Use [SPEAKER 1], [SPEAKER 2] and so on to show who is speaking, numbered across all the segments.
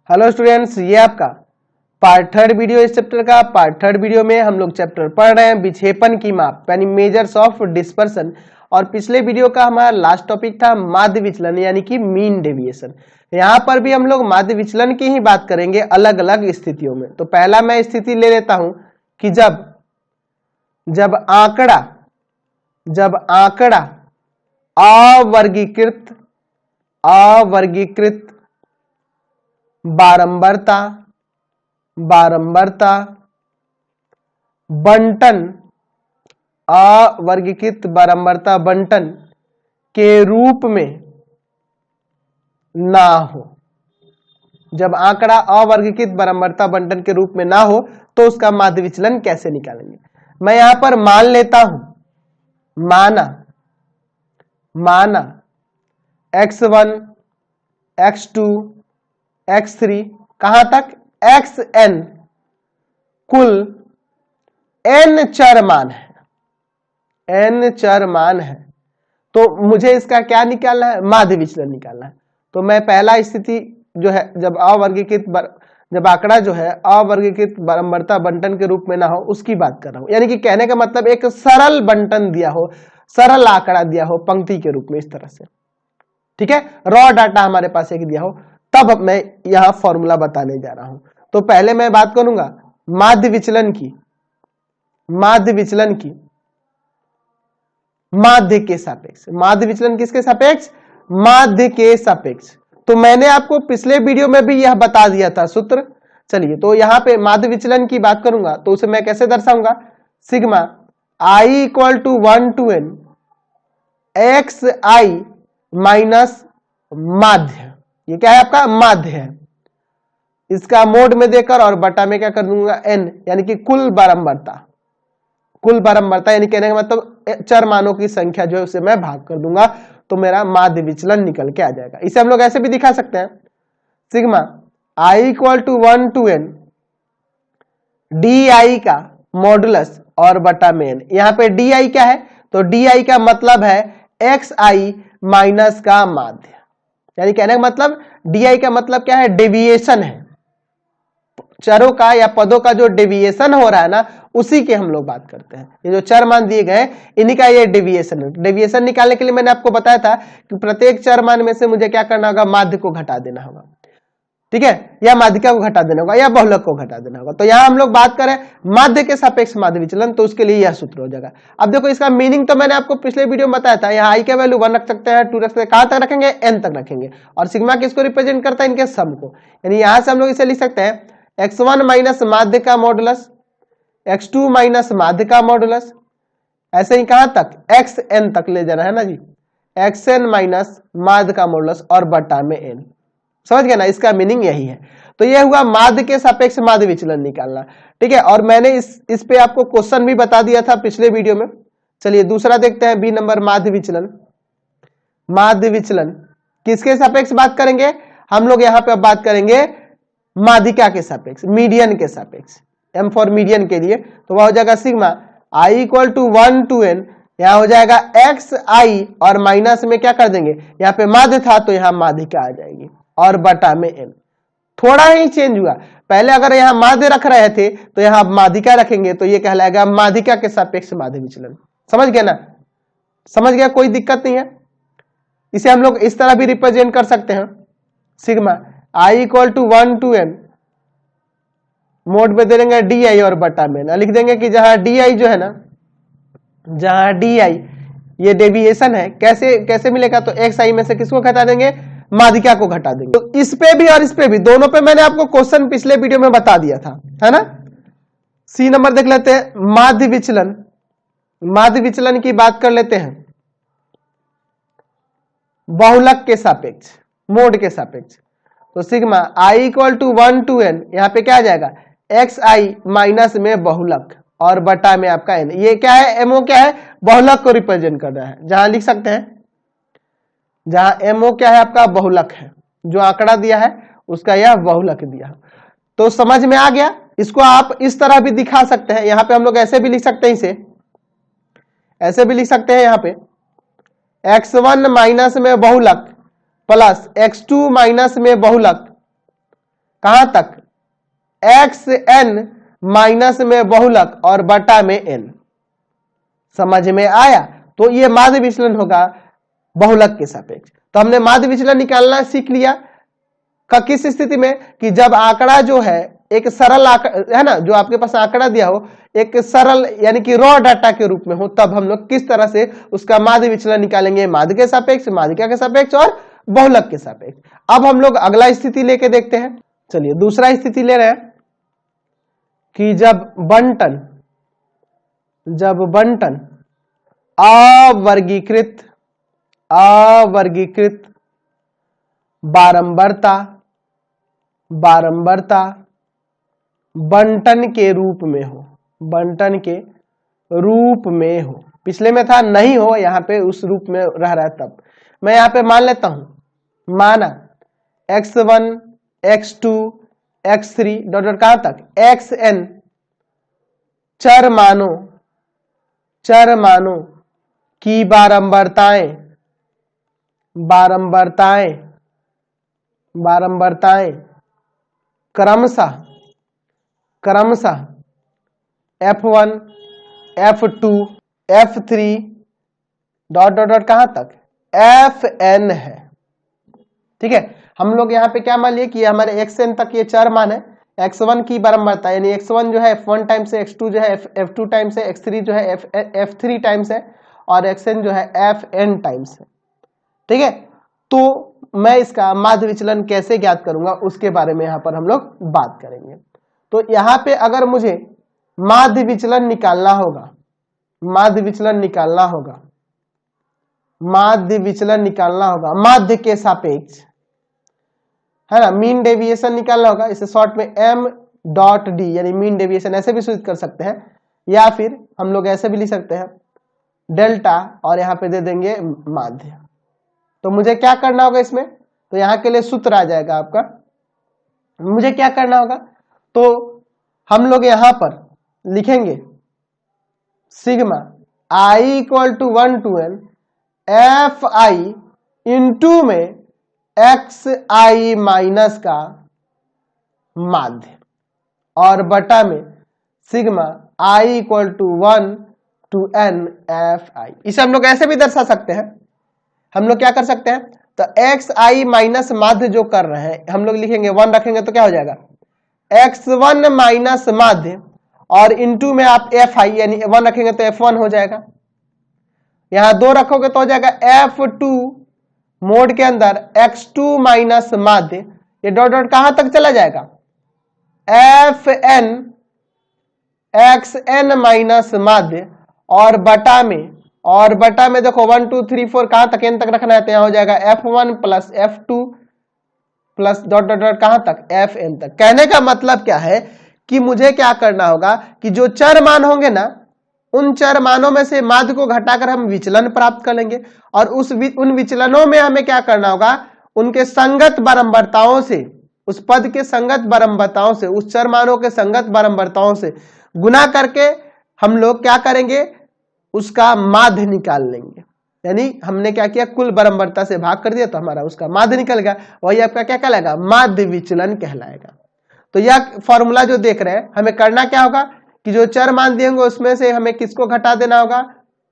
[SPEAKER 1] Hello students, ये आपका part third video इस चैप्टर का। पार्ट थर्ड वीडियो में हम लोग चैप्टर पढ़ रहे हैं विक्षेपण की माप यानी मेजर्स ऑफ डिस्पर्सन। और पिछले वीडियो का हमारा लास्ट टॉपिक था माध्य विचलन यानी कि मीन डेविएशन। यहाँ पर भी हम लोग माध्य विचलन की ही बात करेंगे अलग अलग स्थितियों में। तो पहला मैं स्थिति ले लेता हूं कि जब आंकड़ा अवर्गीकृत बारंबारता बंटन अवर्गीकृत बारंबारता बंटन के रूप में ना हो। जब आंकड़ा अवर्गीकृत बारंबारता बंटन के रूप में ना हो तो उसका माध्य विचलन कैसे निकालेंगे। मैं यहां पर मान लेता हूं, माना x1 x2 x3 कहां तक xn कुल n चर मान है। तो मुझे इसका क्या निकालना है, माध्य विचलन निकालना है। तो मैं पहला स्थिति जो है जब आंकड़ा जो है अवर्गीकृत बारंबारता बंटन के रूप में ना हो उसकी बात कर रहा हूं। यानी कि कहने का मतलब एक सरल बंटन दिया हो, सरल आंकड़ा दिया हो पंक्ति के रूप में, इस तरह से। ठीक है, रॉ डाटा हमारे पास एक दिया हो, तब मैं यहां फॉर्मूला बताने जा रहा हूं। तो पहले मैं बात करूंगा माध्य विचलन की, माध्य के सापेक्ष। माध्य विचलन किसके सापेक्ष, माध्य के सापेक्ष। तो मैंने आपको पिछले वीडियो में भी यह बता दिया था सूत्र। चलिए, तो यहां पे माध्य विचलन की बात करूंगा तो उसे मैं कैसे दर्शाऊंगा, sigma i equal to 1 to n x I minus माध्य। ये क्या है, आपका माध्य है। इसका मोड में देकर और बटा में क्या कर दूंगा, n, यानी कि कुल बारंबारता यानी कहने का मतलब चर मानों की संख्या जो है उसे मैं भाग कर दूंगा तो मेरा माध्य विचलन निकल के आ जाएगा। इसे हम लोग ऐसे भी दिखा सकते हैं, sigma i equal to 1 to n di का मॉडुलस और बटा में n। यहां पे di क्या है, तो di का मतलब है xi माइनस का माध्य। यानी कहने का मतलब di का मतलब क्या है, डेविएशन है। चरों का या पदों का जो डेविएशन हो रहा है ना, उसी के हम लोग बात करते हैं। ये जो चर मान दिए गए इन्हीं का ये डेविएशन है। डेविएशन निकालने के लिए मैंने आपको बताया था कि प्रत्येक चर मान में से मुझे क्या करना होगा, माध्य को घटा देना होगा। ठीक है, या माध्यिका को घटा देना होगा या बहुलक को घटा देना होगा। तो यहां हम लोग बात करें माध्य के सापेक्ष माध्य विचलन, तो उसके लिए यह सूत्र हो जाएगा। अब देखो, इसका मीनिंग तो मैंने आपको पिछले वीडियो में बताया था। यहाँ i का वैल्यू 1 रख सकते हैं, 2 रख सकते हैं, कहां तक रखेंगे, n तक रखेंगे। और सिग्मा किसको रिप्रेजेंट करता है, इनके सम को। यानी यहां से हम लोग इसे लिख सकते हैं x1 माइनस माध्य का मॉडुलस, x2 माइनस माध्य का मॉडुलस, ऐसे ही कहां तक, xn तक ले जाना है ना जी, xn माइनस माध्य का मॉडुलस और बटा में n। समझ गया ना, इसका मीनिंग यही है। तो यह हुआ माध्य के सापेक्ष माध्य विचलन निकालना। ठीक है, और मैंने इस पे आपको क्वेश्चन भी बता दिया था पिछले वीडियो में। चलिए दूसरा देखते हैं, बी नंबर माध्य विचलन किसके सापेक्ष बात करेंगे हम लोग, यहां पे अब बात करेंगे माध्यिका के सापेक्ष, मीडियन के सापेक्ष, एम फॉर मीडियन के लिए। तो वह हो जाएगा sigma i equal to 1 to n, यहां हो जाएगा एक्स आई और माइनस में क्या कर देंगे, यहां पे माध्य था तो यहां माध्यिका आ जाएगी और बटा में n। थोड़ा ही चेंज हुआ, पहले अगर यहां माध्य रख रहे थे तो यहां माध्यिका रखेंगे तो ये कहलाएगा माध्यिका के सापेक्ष माध्य विचलन। समझ गया ना, समझ गया, कोई दिक्कत नहीं है। इसे हम लोग इस तरह भी रिप्रेजेंट कर सकते हैं, sigma i equal to 1 to n mod में दे देंगे di और बटा में ना, लिख देंगे कि जहां di जो है ना, जहां di ये डेविएशन है, कैसे मिलेगा, तो xi में से किसको घटा देंगे, माध्यिका को घटा देंगे। तो इस पे भी और इस पे भी, दोनों पे मैंने आपको क्वेश्चन पिछले वीडियो में बता दिया था, है ना। सी नंबर देख लेते हैं, माध्य विचलन की बात कर लेते हैं बहुलक के सापेक्ष, मोड के सापेक्ष। तो sigma i equal to 1 to n, यहां पे क्या आ जाएगा, xi माइनस में बहुलक और बटा में आपका n। ये क्या है, mo क्या है, बहुलक को रिप्रेजेंट कर रहा है। जहां लिख सकते हैं, जहां mo क्या है, आपका बहुलक है, जो आंकड़ा दिया है उसका यह बहुलक दिया। तो समझ में आ गया। इसको आप इस तरह भी दिखा सकते हैं, यहां पे हम लोग ऐसे भी लिख सकते हैं, इसे ऐसे भी लिख सकते हैं, यहां पे x1 माइनस में बहुलक प्लस x2 माइनस में बहुलक कहां तक, एक्स एन माइनस में बहुलक और बटा में एन। समझ में आया? तो ये माध्य विचलन होगा बहुलक के सापेक्ष। तो हमने माध्य विचलन निकालना सीख लिया का किस स्थिति में, कि जब आंकड़ा जो है एक सरल आंकड़ा है ना, जो आपके पास आंकड़ा दिया हो एक सरल यानी कि रॉ डाटा के रूप में हो, तब हम लोग किस तरह से उसका माध्य विचलन निकालेंगे, माध्य के सापेक्ष, माध्यिका के सापेक्ष और बहुलक के सापेक्ष। अब हम लोग अगला स्थिति लेके देखते हैं। चलिए दूसरा स्थिति ले रहे हैं कि जब बंटन अवर्गीकृत बारंबारता बंटन के रूप में हो, पिछले में था नहीं हो, यहां पे उस रूप में रह रहा है। तब मैं यहां पे मान लेता हूं, माना x1 x2 x3 dot dot कहां तक, xn चर मानों की बारंबारताएं क्रमशः f1 f2 f3 dot dot dot कहां तक, fn है। ठीक है, हम लोग यहाँ पे क्या मान लिए कि हमारे xn तक ये चार मान है। x1 की बारंबारता यानी x1 जो है f1 टाइम्स है, x2 जो है f2 टाइम्स है, x3 जो है f3 टाइम्स है और xn जो है fn टाइम्स है। ठीक है, तो मैं इसका माध्य विचलन कैसे ज्ञात करूंगा उसके बारे में यहां पर हम लोग बात करेंगे। तो यहां पे अगर मुझे माध्य विचलन निकालना होगा, माध्य के सापेक्ष, है ना, मीन डेविएशन निकालना होगा। इसे शॉर्ट में m डॉट डी यानी मीन डेविएशन ऐसे भी सूचित कर सकते हैं, या फिर हम लोग ऐसे भी लिख सकते हैं डेल्टा और यहां पे दे देंगे माध्य। तो मुझे क्या करना होगा इसमें, तो यहां के लिए सूत्र आ जाएगा आपका। मुझे क्या करना होगा, तो हम लोग यहां पर लिखेंगे sigma i equal to 1 to n F I into में एक्स आई माइनस का माध्य और बटा में sigma i equal to 1 to n F I. इसे हम लोग ऐसे भी दर्शा सकते हैं। हम लोग क्या कर सकते हैं, तो एक्स आई माइनस माध्य जो कर रहे हैं हम लोग लिखेंगे 1 रखेंगे तो क्या हो जाएगा, x1 माइनस माध्य और इंटू में आप एफ आई यानी 1 रखेंगे तो f1 हो जाएगा। यहां 2 रखोगे तो हो जाएगा f2 मोड के अंदर x2 माइनस माध्य, ये डॉट डॉट कहां तक चला जाएगा, fn xn माइनस माध्य और बटा में देखो 1 2 3 4 कहां तक n तक रखना है, तो यहां हो जाएगा f1 plus f2 plus dot dot dot कहां तक, fn तक। कहने का मतलब क्या है कि मुझे क्या करना होगा कि जो चर मान होंगे ना, उन चर मानों में से माध्य को घटाकर हम विचलन प्राप्त कर लेंगे और उन विचलनों में हमें क्या करना होगा, उनके संगत बारंबारताओं से, उस पद के संगत बारंबारताओं से, उस चर मानों के संगत बारंबारताओं से गुना करके हम लोग क्या करेंगे, उसका माध्य निकाल लेंगे। यानी हमने क्या किया, कुल बारंबारता से भाग कर दिया तो हमारा उसका माध्य निकल गया, वही आपका क्या कहलाएगा, माध्य विचलन कहलाएगा। तो यह फॉर्मूला जो देख रहे हैं, हमें करना क्या होगा कि जो चर मान दिए होंगे उसमें से हमें किसको घटा देना होगा,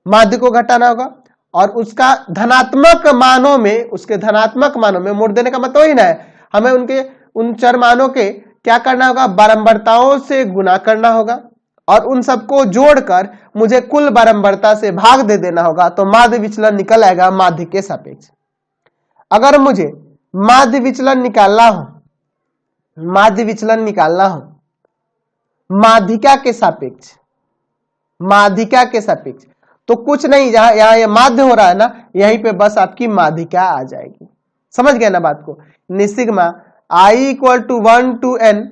[SPEAKER 1] माध्य को घटाना होगा और उसका धनात्मक मानों में, उसके धनात्मक मानों में मोड़ देने का मतलब ही ना है, हमें उन चर मानों के क्या करना होगा, बारंबारताओं से गुना करना होगा और उन सबको जोड़कर मुझे कुल बारंबारता से भाग दे देना होगा, तो माध्य विचलन निकल आएगा माध्य के सापेक्ष। अगर मुझे माध्य विचलन निकालना हो माध्यिका के सापेक्ष, तो कुछ नहीं, जहां यहां ये माध्य हो रहा है ना, यहीं पे बस आपकी माध्यिका आ जाएगी। समझ गए ना बात को, sigma i equal to 1 to n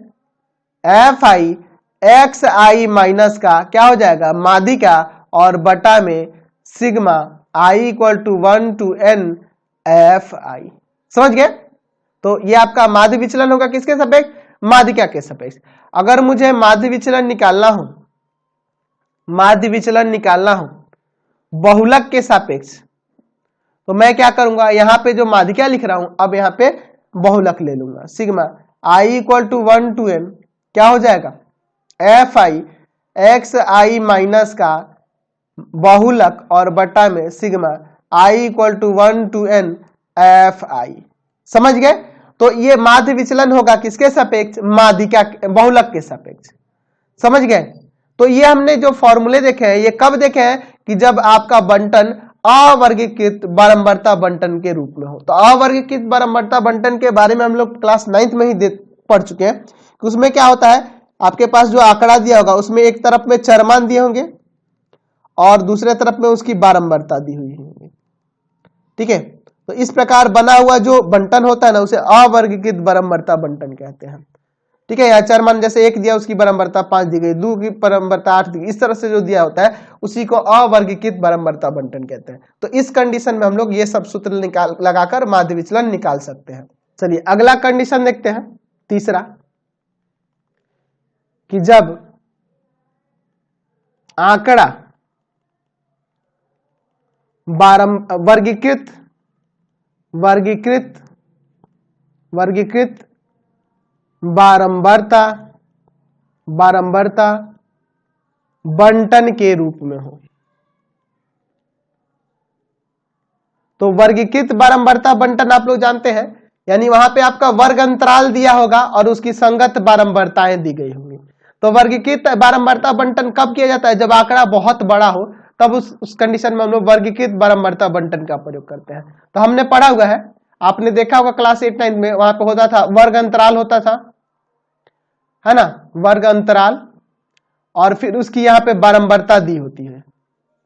[SPEAKER 1] F I X I minus का क्या हो जाएगा, माध्यिका और बटा में sigma i equal to 1 to n F I. समझ गए? तो ये आपका माध्य विचलन होगा किसके सापेक्ष, माध्यिका के सापेक्ष। अगर मुझे माध्य विचलन निकालना हो बहुलक के सापेक्ष, तो मैं क्या करूंगा, यहां पे जो माध्यिका लिख रहा हूं अब यहां पे बहुलक ले लूंगा। Sigma I equal to 1 to n क्या हो जाएगा, F I X I minus का बहुलक और बटा में sigma I equal to 1 to n F I. समझ गए? तो ये माध्य विचलन होगा किसके सापेक्ष, माध्यिका बहुलक के सापेक्ष। समझ गए? तो ये हमने जो फॉर्मूले देखे हैं ये कब देखे हैं कि जब आपका बंटन अवर्गीकृत बारंबारता बंटन के रूप में हो। तो अवर्गीकृत बारंबारता बंटन के बारे में हम लोग क्लास 9th में ही पढ़ चुके हैं कि उसमें क्या होता है, आपके पास जो आंकड़ा दिया होगा उसमें एक तरफ में चरमान दिए होंगे और दूसरे तरफ में उसकी बारंबारता दी हुई होगी। ठीक है, तो इस प्रकार बना हुआ जो बंटन होता है ना उसे अवर्गीकृत बारंबारता बंटन कहते हैं। ठीक है, यहाँ चरमान जैसे 1 दिया उसकी बारंबारता 5 दी गई, 2 की बारंबारता 8 दी गई, इस तरह से जो दिया होता है उसी को अवर्गीकृत बारंबारता बंटन कहते हैं। तो इस कंडीशन में हम लोग ये सब सूत्र लगाकर माध्य विचलन निकाल सकते हैं। चलिए अगला कंडीशन देखते हैं, तीसरा, कि जब आंकड़ा वर्गीकृत बारंबारता बंटन के रूप में हो। तो वर्गीकृत बारंबारता बंटन आप लोग जानते हैं, यानी वहां पे आपका वर्ग अंतराल दिया होगा और उसकी संगत बारंबारताएं दी गई होंगी। तो वर्गीकृत बारंबारता बंटन कब किया जाता है, जब आंकड़ा बहुत बड़ा हो, तब उस कंडीशन में हम लोग वर्गीकृत बारंबारता बंटन का प्रयोग करते हैं। तो हमने पढ़ा हुआ है, आपने देखा होगा क्लास 8-9 में, वहां पे होता था वर्ग अंतराल होता था, है ना, वर्ग अंतराल, और फिर उसकी यहाँ पे बारंबारता दी होती है।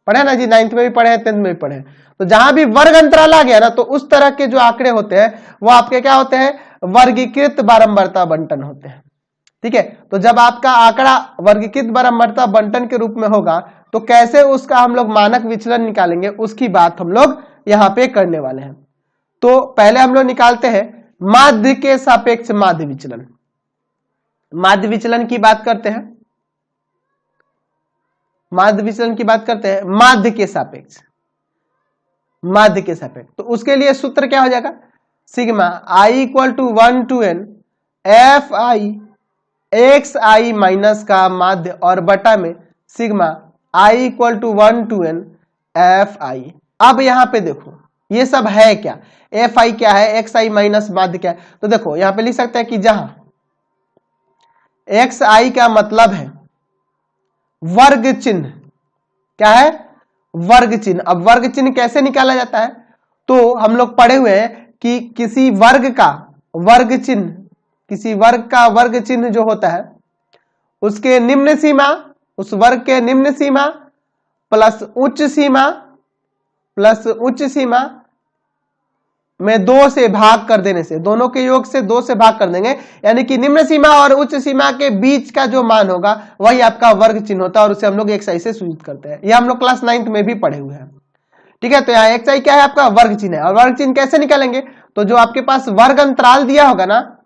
[SPEAKER 1] पढ़े ना जी, 9th में भी पढ़े हैं, 10th में भी पढ़े हैं। तो जहां भी वर्ग अंतराल आ गया ना, तो उस तरह के जो आंकड़े होते हैं वो आपके क्या होते हैं, वर्गीकृत बारंबारता बंटन होते हैं। ठीक है, तो जब आपका आंकड़ा वर्गीकृत बारंबारता बंटन के रूप में होगा तो कैसे उसका हम लोग मानक विचलन निकालेंगे, उसकी बात हम लोग यहाँ पे करने वाले हैं। तो पहले हम लोग निकालते हैं माध्य के सापेक्ष माध्य विचलन। माध्य विचलन की बात करते हैं, माध्य विचलन की बात करते हैं माध्य के सापेक्ष, माध्य के सापेक्ष। तो उसके लिए सूत्र क्या हो जाएगा, sigma I equal to 1 to n F I X I minus का माध्य और बटा में sigma I equal to 1 to n F I. अब यहां पे देखो ये सब है क्या, एफ आई क्या है, एक्स आई माइनस माध्य क्या है। तो देखो यहां पे लिख सकते हैं कि जहां एक्स आई का मतलब है वर्ग चिन्ह, क्या है, वर्ग चिन्ह। अब वर्ग चिन्ह कैसे निकाला जाता है, तो हम लोग पढ़े हुए हैं कि किसी वर्ग का वर्ग चिन्ह, किसी वर्ग का वर्ग चिन्ह जो होता है उसके निम्न सीमा, उस वर्ग के निम्न सीमा प्लस उच्च सीमा में 2 से भाग कर देने से, दोनों के योग से 2 से भाग कर देंगे, यानी कि निम्न सीमा और उच्च सीमा के बीच का जो मान होगा वही आपका वर्ग चिन्ह होता है, और उसे हम लोग एक्स आई से सूचित करते हैं। यह हम लोग क्लास 9th में भी पढ़े हुए हैं। ठीक है, तो यहाँ एक्स आई क्या है, आपका वर्ग चिन्ह है। और वर्ग चिन्ह कैसे निकालेंगे, तो जो आपके पास वर्ग अंतराल दिया होगा ना,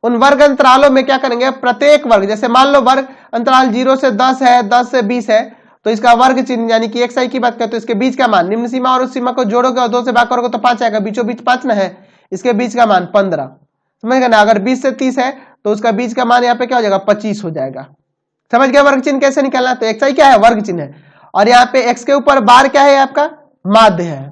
[SPEAKER 1] उन वर्ग अंतरालों में क्या करेंगे, प्रत्येक वर्ग, जैसे मान लो वर्ग अंतराल 0 से 10 है, 10 से 20 है, तो इसका वर्ग चिन्ह यानी कि एक्स आई की बात करते हैं तो इसके बीच का मान, निम्न सीमा और उस सीमा को जोड़ोगे और 2 से भाग करोगे तो 5 आएगा, बीचों बीच 5 ना है, इसके बीच का मान 15। समझ गए ना, अगर 20 से 30 है तो उसका बीच का मान यहाँ पे क्या हो जाएगा, 25 हो जाएगा। समझ गया वर्ग चिन्ह कैसे निकालना। तो एक्स आई क्या है, वर्ग चिन्ह है, और यहाँ पे एक्स के ऊपर बार क्या है, आपका माध्य है,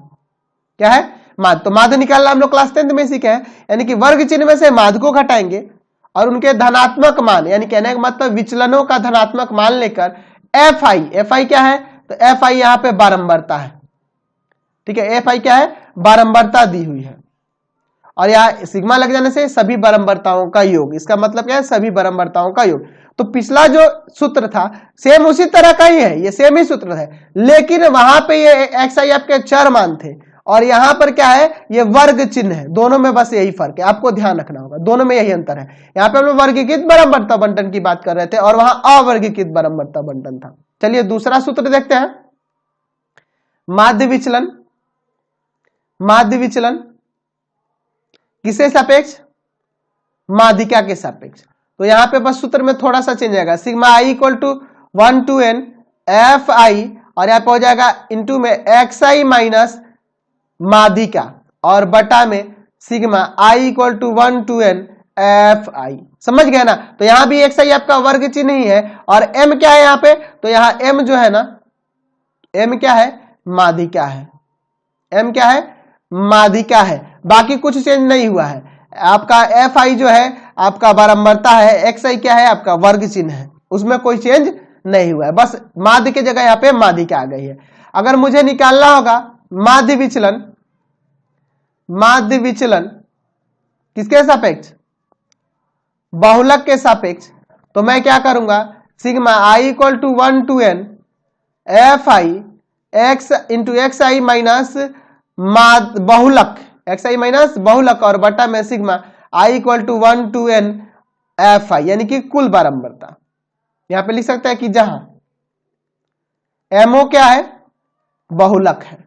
[SPEAKER 1] क्या है, माध्य। तो माध्य निकालना हम लोग क्लास 10th में सीखे हैं, यानी कि वर्ग चिन्ह में से माध्य को घटाएंगे और उनके धनात्मक मान, यानी कहने का मतलब विचलनों का धनात्मक मान लेकर एफ आई क्या है, तो एफ आई यहाँ पे बारंबारता है। ठीक है, एफ आई क्या है, बारंबारता दी हुई है, और यहाँ सिग्मा लग जाने से सभी बारंबारताओं का योग, इसका मतलब क्या है, सभी बारंबारताओं का योग। तो पिछला जो सूत्र था सेम उसी तरह का ही है, ये सेम ही सूत्र है, लेकिन वहां पे ये एक्स आई आपके चर मान थे और यहां पर क्या है, ये वर्ग चिन्ह है। दोनों में बस यही फर्क है, आपको ध्यान रखना होगा, दोनों में यही अंतर है। यहाँ पे हम लोग वर्गीकृत बारंबारता बंटन की बात कर रहे थे और वहां अवर्गीकृत बारंबारता बंटन था। चलिए दूसरा सूत्र देखते हैं, माध्य विचलन। माध्य विचलन किसे सापेक्ष, माध्यिका के सापेक्ष। तो यहां पे बस सूत्र में थोड़ा सा चेंज आएगा, sigma I equal to 1 to n F I, और यहाँ पे हो जाएगा इंटू में एक्स आई माइनस माध्यिका और बटा में sigma I equal to 1 to n F I. समझ गए ना? तो यहां भी एक्स आई आपका वर्ग चिन्ह ही है, और एम क्या है यहां पे, तो यहां एम जो है ना, एम क्या है, माध्यिका है। एम क्या है, माध्यिका है, बाकी कुछ चेंज नहीं हुआ है। आपका एफ आई जो है आपका बारंबारता है, एक्स आई क्या है आपका वर्ग चिन्ह है, उसमें कोई चेंज नहीं हुआ है, बस माध्य की जगह यहां पे माध्यिका आ गई है। अगर मुझे निकालना होगा माध्य विचलन, माध्य विचलन किसके सापेक्ष, बहुलक के सापेक्ष, तो मैं क्या करूंगा, sigma I equal to 1 to n F I X into X I minus बहुलक, एक्स आई माइनस बहुलक, और बटा में sigma I equal to 1 to n F I, यानी कि कुल बारंबारता। यहां पे लिख सकता है कि जहां एमओ क्या है, बहुलक है।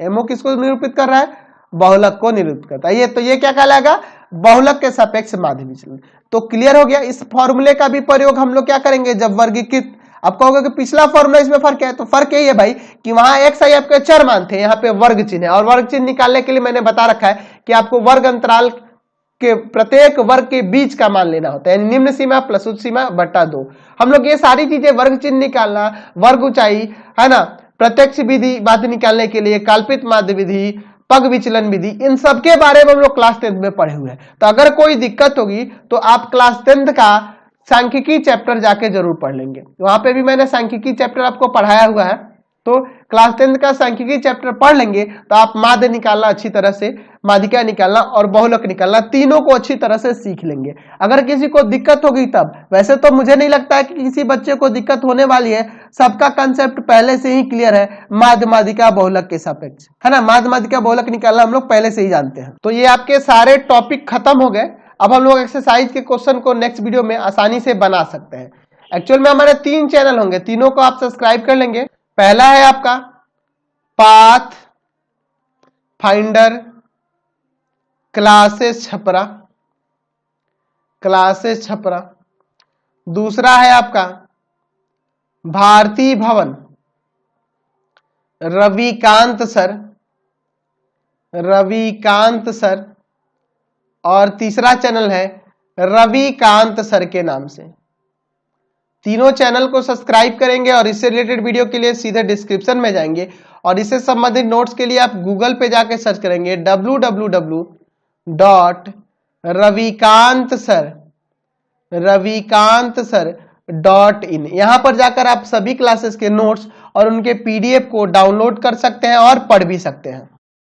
[SPEAKER 1] एमओ किसको निरूपित कर रहा है, बहुलक को निरूपित करता है। ये तो ये क्या कहलाएगा, बहुलक के सापेक्ष माध्य विचलन। तो क्लियर हो गया। इस फॉर्मूले का भी प्रयोग हम लोग क्या करेंगे जब वर्गीकृत, आप कहोगे कि पिछला फॉर्मूला इसमें फर्क है, तो फर्क यही है भाई कि वहां एक्स आई आपके चर मान थे, यहाँ पे वर्ग चिन्ह है, और वर्ग चिन्ह निकालने के लिए मैंने बता रखा है कि आपको वर्ग अंतराल के प्रत्येक वर्ग के बीच का मान लेना होता है, निम्न सीमा प्लस उच्च सीमा बटा 2। हम लोग ये सारी चीजें, वर्ग चिन्ह निकालना, वर्ग ऊंचाई, है ना, प्रत्यक्ष विधि माध्य निकालने के लिए, काल्पित माध्य विधि, पग विचलन विधि, इन सब के बारे में हम लोग क्लास 10 में पढ़े हुए हैं। तो अगर कोई दिक्कत होगी तो आप क्लास 10 का सांख्यिकी चैप्टर जाके जरूर पढ़ लेंगे, वहां पे भी मैंने सांख्यिकी चैप्टर आपको पढ़ाया हुआ है। तो क्लास 10 का सांख्यिकी चैप्टर पढ़ लेंगे तो आप माध्य निकालना अच्छी तरह से, माध्यिका निकालना और बहुलक निकालना, तीनों को अच्छी तरह से सीख लेंगे। अगर किसी को दिक्कत होगी तब, वैसे तो मुझे नहीं लगता है कि किसी बच्चे को दिक्कत होने वाली है, सबका कंसेप्ट पहले से ही क्लियर है, माध्य माध्यिका बहुलक के सापेक्ष, है ना, माध्य माध्यिका बहुलक निकालना हम लोग पहले से ही जानते हैं। तो ये आपके सारे टॉपिक खत्म हो गए। अब हम लोग एक्सरसाइज के क्वेश्चन को नेक्स्ट वीडियो में आसानी से बना सकते हैं। एक्चुअल में हमारे 3 चैनल होंगे, तीनों को आप सब्सक्राइब कर लेंगे। पहला है आपका path finder classes Chhapra, classes Chhapra. दूसरा है आपका भारती भवन रविकांत सर, रविकांत सर। और तीसरा चैनल है रविकांत सर के नाम से। तीनों चैनल को सब्सक्राइब करेंगे और इससे रिलेटेड वीडियो के लिए सीधे डिस्क्रिप्शन में जाएंगे, और इससे संबंधित नोट्स के लिए आप गूगल पे जाके सर्च करेंगे www.ravikantsar.in। यहां पर जाकर आप सभी क्लासेस के नोट्स और उनके पीडीएफ को डाउनलोड कर सकते हैं और पढ़ भी सकते हैं।